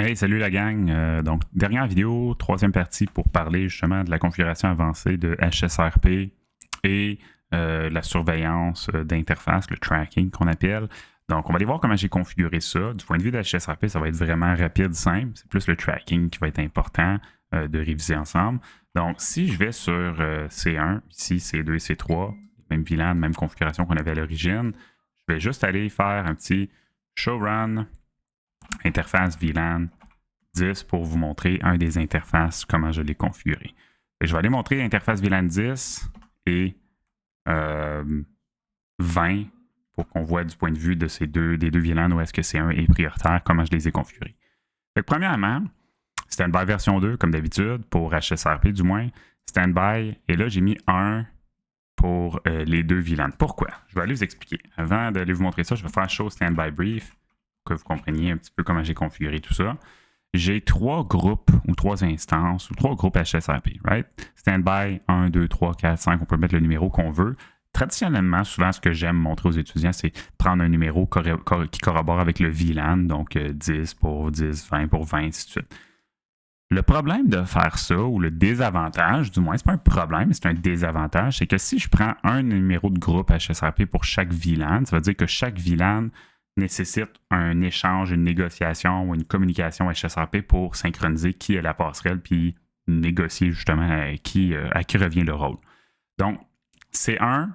Hey, salut la gang. Donc, dernière vidéo, troisième partie pour parler justement de la configuration avancée de HSRP et la surveillance d'interface, le tracking qu'on appelle. Donc, on va aller voir comment j'ai configuré ça. Du point de vue de HSRP, ça va être vraiment rapide, simple. C'est plus le tracking qui va être important de réviser ensemble. Donc, si je vais sur C1, ici C2 et C3, même VLAN, même configuration qu'on avait à l'origine, je vais juste aller faire un petit show run interface VLAN 10 pour vous montrer un des interfaces, comment je l'ai configuré. Et je vais aller montrer l'interface VLAN 10 et 20 pour qu'on voit du point de vue de des deux VLAN où est-ce que C1 est prioritaire, comment je les ai configurés. Fait que premièrement, Standby version 2, comme d'habitude, pour HSRP du moins. Standby, et là j'ai mis 1 pour les deux VLAN. Pourquoi? Je vais aller vous expliquer. Avant d'aller vous montrer ça, je vais faire Show Standby Brief pour que vous compreniez un petit peu comment j'ai configuré tout ça. J'ai trois groupes ou trois instances ou trois groupes HSRP, right? Standby 1, 2, 3, 4, 5, on peut mettre le numéro qu'on veut. Traditionnellement, souvent, ce que j'aime montrer aux étudiants, c'est prendre un numéro qui corrobore avec le VLAN, donc 10 pour 10, 20 pour 20, ainsi de suite. Le problème de faire ça, ou le désavantage, du moins, c'est pas un problème, mais c'est un désavantage, c'est que si je prends un numéro de groupe HSRP pour chaque VLAN, ça veut dire que chaque VLAN nécessite un échange, une négociation ou une communication HSRP pour synchroniser qui est la passerelle puis négocier justement à qui revient le rôle. Donc, C1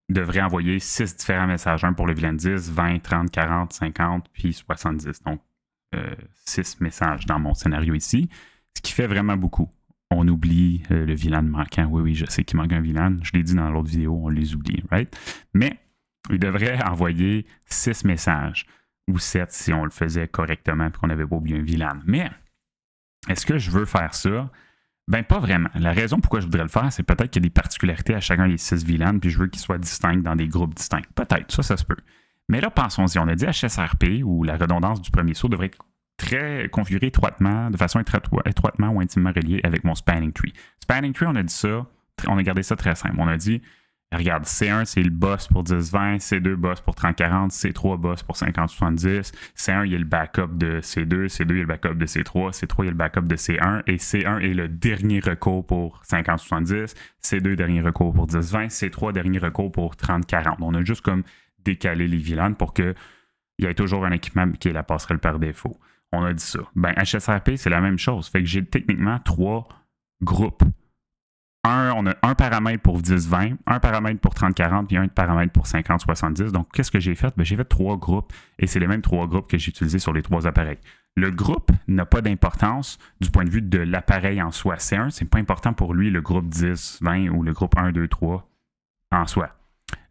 devrait envoyer 6 différents messages, un pour le VLAN 10, 20, 30, 40, 50 puis 70. Donc, 6 messages dans mon scénario ici, ce qui fait vraiment beaucoup. On oublie le VLAN manquant. Oui, je sais qu'il manque un VLAN. Je l'ai dit dans l'autre vidéo, on les oublie, right? Mais il devrait envoyer 6 messages, ou 7 si on le faisait correctement et qu'on n'avait pas oublié un VLAN. Mais, est-ce que je veux faire ça? Ben, pas vraiment. La raison pourquoi je voudrais le faire, c'est peut-être qu'il y a des particularités à chacun des 6 VLAN, puis je veux qu'ils soient distincts dans des groupes distincts. Peut-être, ça se peut. Mais là, pensons-y, on a dit HSRP, où la redondance du premier saut devrait être très configurée étroitement, de façon étroitement ou intimement reliée avec mon spanning tree. Spanning tree, on a dit ça, on a gardé ça très simple. On a dit, regarde, C1, c'est le boss pour 10-20, C2, boss pour 30-40, C3, boss pour 50-70, C1, il y a le backup de C2, C2, il y a le backup de C3, C3, il y a le backup de C1, et C1 est le dernier recours pour 50-70, C2, dernier recours pour 10-20, C3, dernier recours pour 30-40. On a juste comme décalé les VLAN pour qu'il y ait toujours un équipement qui est la passerelle par défaut. On a dit ça. Ben, HSRP, c'est la même chose. Fait que j'ai techniquement 3 groupes. On a un paramètre pour 10-20, un paramètre pour 30-40, puis un paramètre pour 50-70. Donc, qu'est-ce que j'ai fait? Ben, j'ai fait 3 groupes, et c'est les mêmes 3 groupes que j'ai utilisés sur les 3 appareils. Le groupe n'a pas d'importance du point de vue de l'appareil en soi. C1, c'est pas important pour lui, le groupe 10-20 ou le groupe 1-2-3 en soi.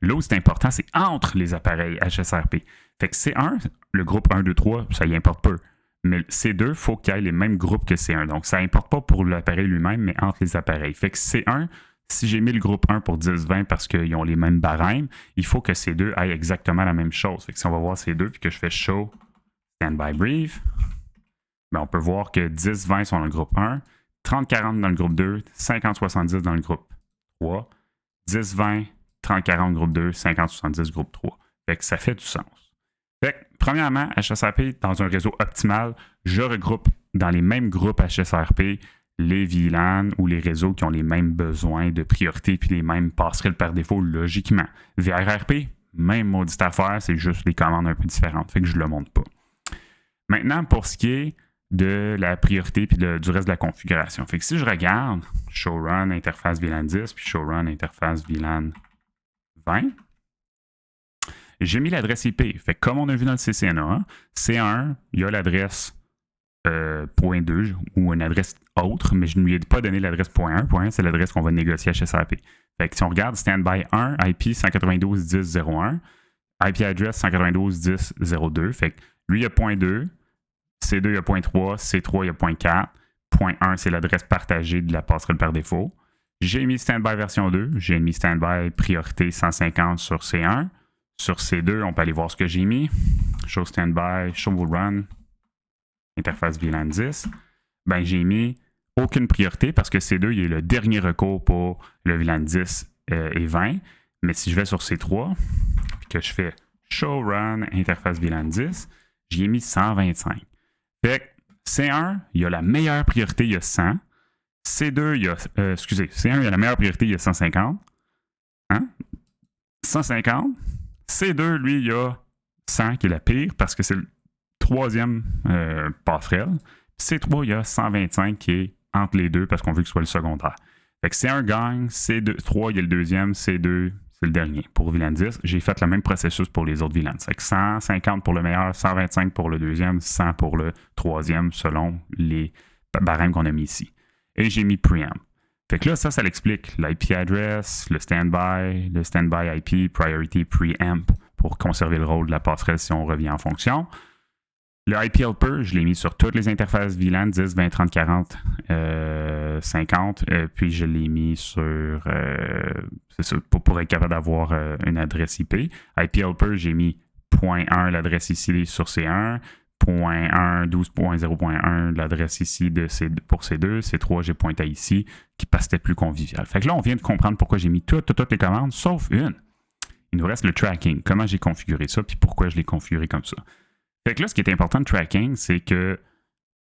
Là où c'est important, c'est entre les appareils HSRP. Fait que C1, le groupe 1, 2, 3, ça y importe peu. Mais C2, il faut qu'il y ait les mêmes groupes que C1. Donc, ça n'importe pas pour l'appareil lui-même, mais entre les appareils. Fait que C1, si j'ai mis le groupe 1 pour 10-20 parce qu'ils ont les mêmes barèmes, il faut que C2 ait exactement la même chose. Fait que si on va voir C2 puis que je fais Show Standby Brief, ben on peut voir que 10-20 sont dans le groupe 1, 30-40 dans le groupe 2, 50-70 dans le groupe 3, 10-20, 30-40 groupe 2, 50-70 groupe 3. Fait que ça fait du sens. Fait que, premièrement, HSRP, dans un réseau optimal, je regroupe dans les mêmes groupes HSRP les VLAN ou les réseaux qui ont les mêmes besoins de priorité puis les mêmes passerelles par défaut, logiquement. VRRP, même maudite affaire, c'est juste des commandes un peu différentes. Fait que je ne le montre pas. Maintenant, pour ce qui est de la priorité puis du reste de la configuration. Fait que si je regarde Showrun interface VLAN 10 puis Showrun interface VLAN 20, j'ai mis l'adresse IP. Fait que comme on a vu dans le CCNA, C1, il y a l'adresse .2 ou une adresse autre, mais je ne lui ai pas donné l'adresse .1. .1, c'est l'adresse qu'on va négocier à HSRP. Fait que si on regarde Standby 1, IP 192.10.01, IP address 192.10.02. Fait que lui, il y a .2, C2, il y a .3, C3, il y a .4. .1, c'est l'adresse partagée de la passerelle par défaut. J'ai mis Standby version 2, j'ai mis Standby priorité 150 sur C1. Sur C2, on peut aller voir ce que j'ai mis. Show Standby, Show Will Run, interface VLAN 10. Ben, j'ai mis aucune priorité parce que C2, il est le dernier recours pour le VLAN 10 et 20. Mais si je vais sur C3, puis que je fais Show Run, interface VLAN 10, j'y ai mis 125. Fait que C1, il y a la meilleure priorité, il y a 100. C2, il y a... C1, il y a la meilleure priorité, il y a 150. Hein? 150. C2, lui, il y a 100 qui est la pire parce que c'est le troisième passerelle. C3, il y a 125 qui est entre les deux parce qu'on veut que ce soit le secondaire. Fait que C1 gagne, C3, il y a le deuxième, C2, c'est le dernier. Pour VLAN 10, j'ai fait le même processus pour les autres VLANs. Fait que 150 pour le meilleur, 125 pour le deuxième, 100 pour le troisième selon les barèmes qu'on a mis ici. Et j'ai mis preamp. Fait que là, ça l'explique. L'IP address, le standby IP, priority preamp pour conserver le rôle de la passerelle si on revient en fonction. Le IP helper, je l'ai mis sur toutes les interfaces VLAN 10, 20, 30, 40, 50. Puis je l'ai mis sur... c'est ça, pour être capable d'avoir une adresse IP. IP helper, j'ai mis .1 l'adresse ici sur C1. .1, 12.0.1 l'adresse ici pour C2. C3, j'ai pointé ici parce que c'était plus convivial. Fait que là, on vient de comprendre pourquoi j'ai mis toutes les commandes, sauf une. Il nous reste le tracking. Comment j'ai configuré ça, puis pourquoi je l'ai configuré comme ça. Fait que là, ce qui est important de tracking, c'est que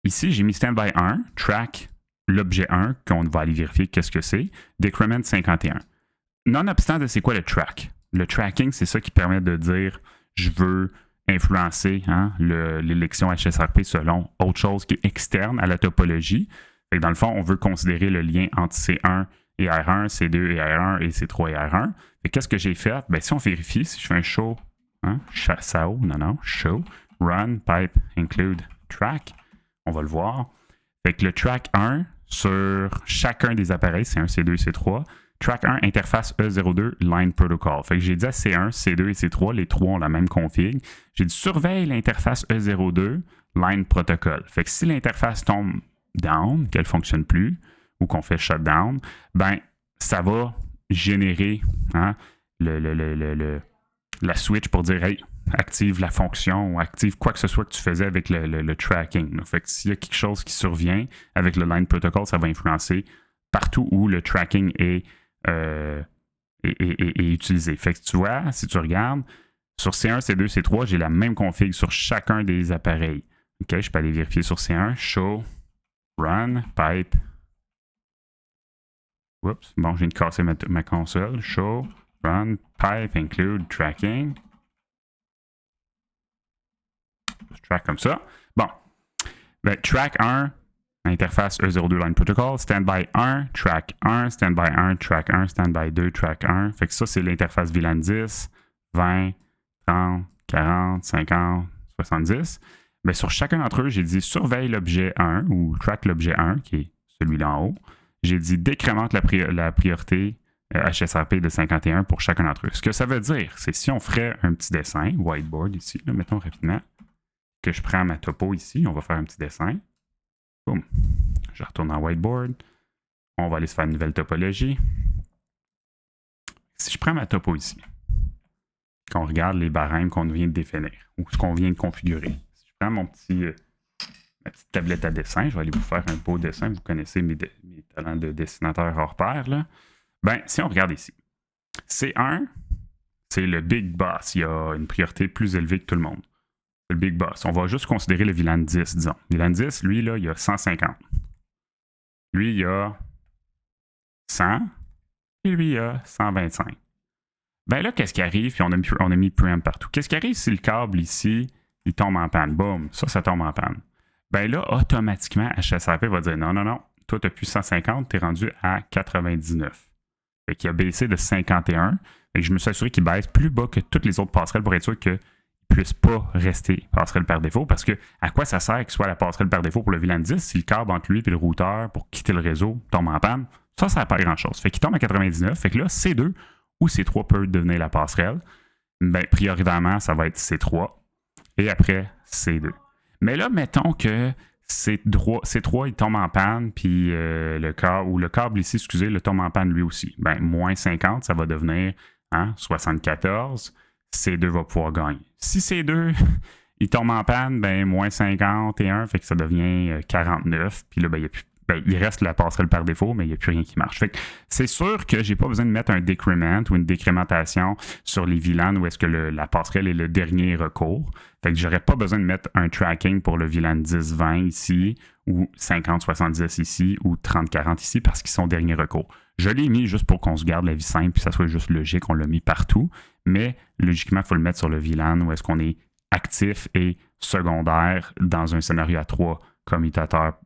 ici, j'ai mis standby 1, track l'objet 1, qu'on va aller vérifier qu'est-ce que c'est, decrement 51. Nonobstant de c'est quoi le track. Le tracking, c'est ça qui permet de dire je veux influencer l'élection HSRP selon autre chose qui est externe à la topologie. Fait que dans le fond, on veut considérer le lien entre C1 et R1, C2 et R1 et C3 et R1. Fait qu'est-ce que j'ai fait? Ben, si on vérifie, si je fais un show, show, run, pipe, include, track, on va le voir. Fait que le track 1 sur chacun des appareils, C1, C2 et C3, track 1, interface E02, line protocol. Fait que j'ai dit à C1, C2 et C3, les trois ont la même config. J'ai dit surveille l'interface E02, line protocol. Fait que si l'interface tombe down, qu'elle ne fonctionne plus, ou qu'on fait shutdown, ben ça va générer la switch pour dire hey, active la fonction ou active quoi que ce soit que tu faisais avec le tracking. Là. Fait que s'il y a quelque chose qui survient avec le line protocol, ça va influencer partout où le tracking est utilisé. Fait que tu vois, si tu regardes, sur C1, C2, C3, j'ai la même config sur chacun des appareils. OK, je peux aller vérifier sur C1, show, run, pipe. Oups, bon, je viens de casser ma console. Show, run, pipe, include, tracking. Je track comme ça. Bon. Ben, track 1, interface E02 line protocol, standby 1, track 1, standby 1, track 1, standby 2, track 1. Fait que ça, c'est l'interface VLAN 10, 20, 30, 40, 50, 70. Ben, sur chacun d'entre eux, j'ai dit surveille l'objet 1 ou track l'objet 1, qui est celui-là en haut. J'ai dit décrémente la priorité HSRP de 51 pour chacun d'entre eux. Ce que ça veut dire, c'est si on ferait un petit dessin, whiteboard ici, là, mettons rapidement, que je prends ma topo ici, on va faire un petit dessin. Boum. Je retourne en whiteboard. On va aller se faire une nouvelle topologie. Si je prends ma topo ici, qu'on regarde les barèmes qu'on vient de définir ou ce qu'on vient de configurer. Si je prends ma petite tablette à dessin, je vais aller vous faire un beau dessin. Vous connaissez mes talents de dessinateur hors pair. Là. Ben, si on regarde ici, C1, c'est le big boss. Il y a une priorité plus élevée que tout le monde. C'est le big boss. On va juste considérer le VLAN 10, disons. VLAN 10, lui, là, il y a 150. Lui, il y a 100. Et lui, il y a 125. Ben là, qu'est-ce qui arrive? Puis on a mis preamp partout. Qu'est-ce qui arrive si le câble ici, il tombe en panne? Boum, ça tombe en panne. Ben là, automatiquement, HSRP va dire non, toi, tu n'as plus 150, tu es rendu à 99. Fait qu'il a baissé de 51. Fait que je me suis assuré qu'il baisse plus bas que toutes les autres passerelles pour être sûr qu'il ne puisse pas rester passerelle par défaut. Parce que à quoi ça sert qu'il soit la passerelle par défaut pour le VLAN 10 si le câble entre lui et le routeur pour quitter le réseau tombe en panne? Ça ne sert pas à grand-chose. Fait qu'il tombe à 99. Fait que là, C2 ou C3 peut devenir la passerelle. Ben, prioritairement, ça va être C3. Et après, C2. Mais là, mettons que C3, il tombe en panne, puis le câble ici, le tombe en panne lui aussi. Ben, moins 50, ça va devenir 74. C2 va pouvoir gagner. Si C2, il tombe en panne, ben, moins 51, fait que ça devient 49. Puis là, ben, il n'y a ben, il reste la passerelle par défaut, mais il n'y a plus rien qui marche. Fait que c'est sûr que j'ai pas besoin de mettre un decrement ou une décrémentation sur les VLAN où est-ce que la passerelle est le dernier recours. Fait que j'aurais pas besoin de mettre un tracking pour le VLAN 10-20 ici, ou 50-70 ici, ou 30-40 ici, parce qu'ils sont dernier recours. Je l'ai mis juste pour qu'on se garde la vie simple, puis ça soit juste logique, on l'a mis partout, mais logiquement, il faut le mettre sur le VLAN où est-ce qu'on est actif et secondaire dans un scénario à 3 commutateurs,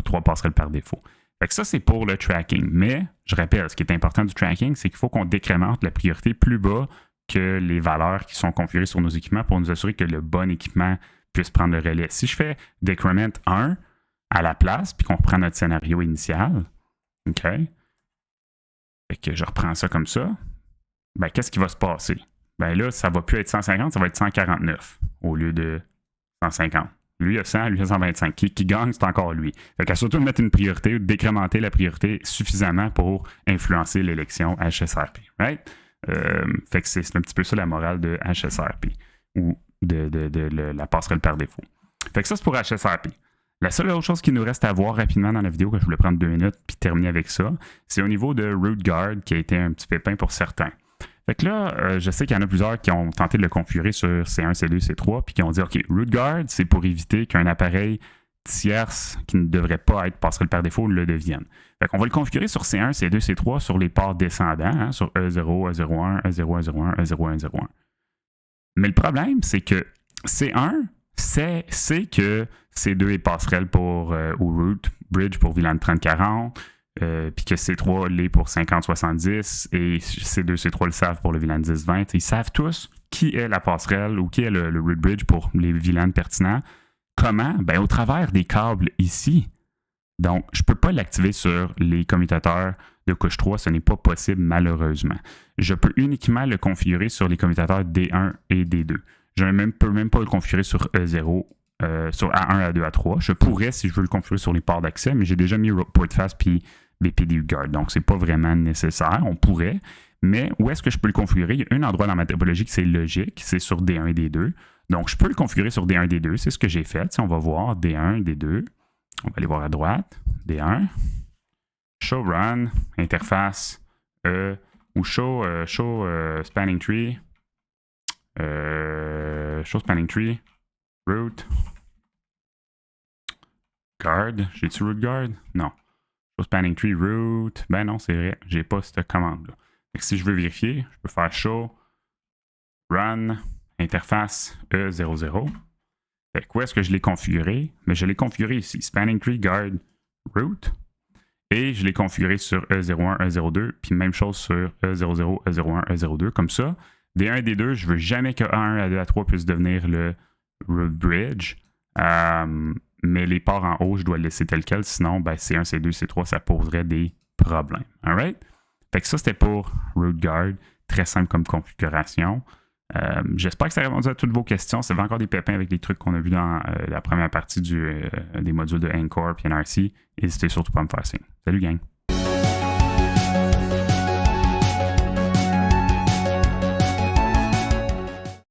3 passerelles par défaut. Fait que ça, c'est pour le tracking. Mais, je rappelle, ce qui est important du tracking, c'est qu'il faut qu'on décrémente la priorité plus bas que les valeurs qui sont configurées sur nos équipements pour nous assurer que le bon équipement puisse prendre le relais. Si je fais decrement 1 à la place, puis qu'on reprend notre scénario initial, OK? Fait que je reprends ça comme ça, ben, qu'est-ce qui va se passer? Ben là, ça ne va plus être 150, ça va être 149 au lieu de 150. Lui, il a 100, lui, il a 125. Qui gagne, c'est encore lui. Fait qu'à surtout mettre une priorité ou décrémenter la priorité suffisamment pour influencer l'élection HSRP. Right? Fait que c'est un petit peu ça la morale de HSRP ou de la passerelle par défaut. Fait que ça, c'est pour HSRP. La seule autre chose qui nous reste à voir rapidement dans la vidéo, que je voulais prendre 2 minutes puis terminer avec ça, c'est au niveau de RootGuard qui a été un petit pépin pour certains. Fait que là, je sais qu'il y en a plusieurs qui ont tenté de le configurer sur C1, C2, C3, puis qui ont dit, OK, RootGuard, c'est pour éviter qu'un appareil tierce qui ne devrait pas être passerelle par défaut le devienne. Fait qu'on va le configurer sur C1, C2, C3 sur les ports descendants, hein, sur E0, E01, E0, E01, E0, E01. Mais le problème, c'est que C1 sait que C2 est passerelle pour ou root bridge pour VLAN 3040, puis que C3 l'est pour 5070 et C2, C3 le savent pour le VLAN 1020. Ils savent tous qui est la passerelle ou qui est le root bridge pour les VLAN pertinents. Comment? Ben, au travers des câbles ici. Donc, je ne peux pas l'activer sur les commutateurs de couche 3, ce n'est pas possible malheureusement. Je peux uniquement le configurer sur les commutateurs D1 et D2. Je ne peux même pas le configurer sur E0, sur A1, A2, A3. Je pourrais si je veux le configurer sur les ports d'accès, mais j'ai déjà mis PortFast puis BPD Guard. Donc, ce n'est pas vraiment nécessaire. On pourrait. Mais où est-ce que je peux le configurer? Il y a un endroit dans ma topologie qui c'est logique, c'est sur D1 et D2. Donc, je peux le configurer sur D1 et D2. C'est ce que j'ai fait. Si on va voir D1, D2. On va aller voir à droite. D1. Show Run, interface, ou Show Spanning Tree. Show Spanning Tree. Root. Guard. J'ai-tu Root Guard? Non. Show Spanning Tree, Root. Ben non, c'est vrai. J'ai pas cette commande-là. Si je veux vérifier, je peux faire Show Run, interface E00. Fait que où est-ce que je l'ai configuré? Mais je l'ai configuré ici. Spanning Tree, Guard, Root. Et je l'ai configuré sur E01, E02. Puis même chose sur E00, E01, E02. Comme ça, D1 et D2, je veux jamais que A1, A2, A3 puisse devenir le root bridge. Mais les ports en haut, je dois le laisser tel quel. Sinon, ben, C1, C2, C3, ça poserait des problèmes. Alright? Fait que ça, c'était pour RootGuard. Très simple comme configuration. J'espère que ça a répondu à toutes vos questions. Ça va encore des pépins avec les trucs qu'on a vus dans la première partie des modules de Anchor et NRC. N'hésitez surtout pas à me faire signe. Salut gang!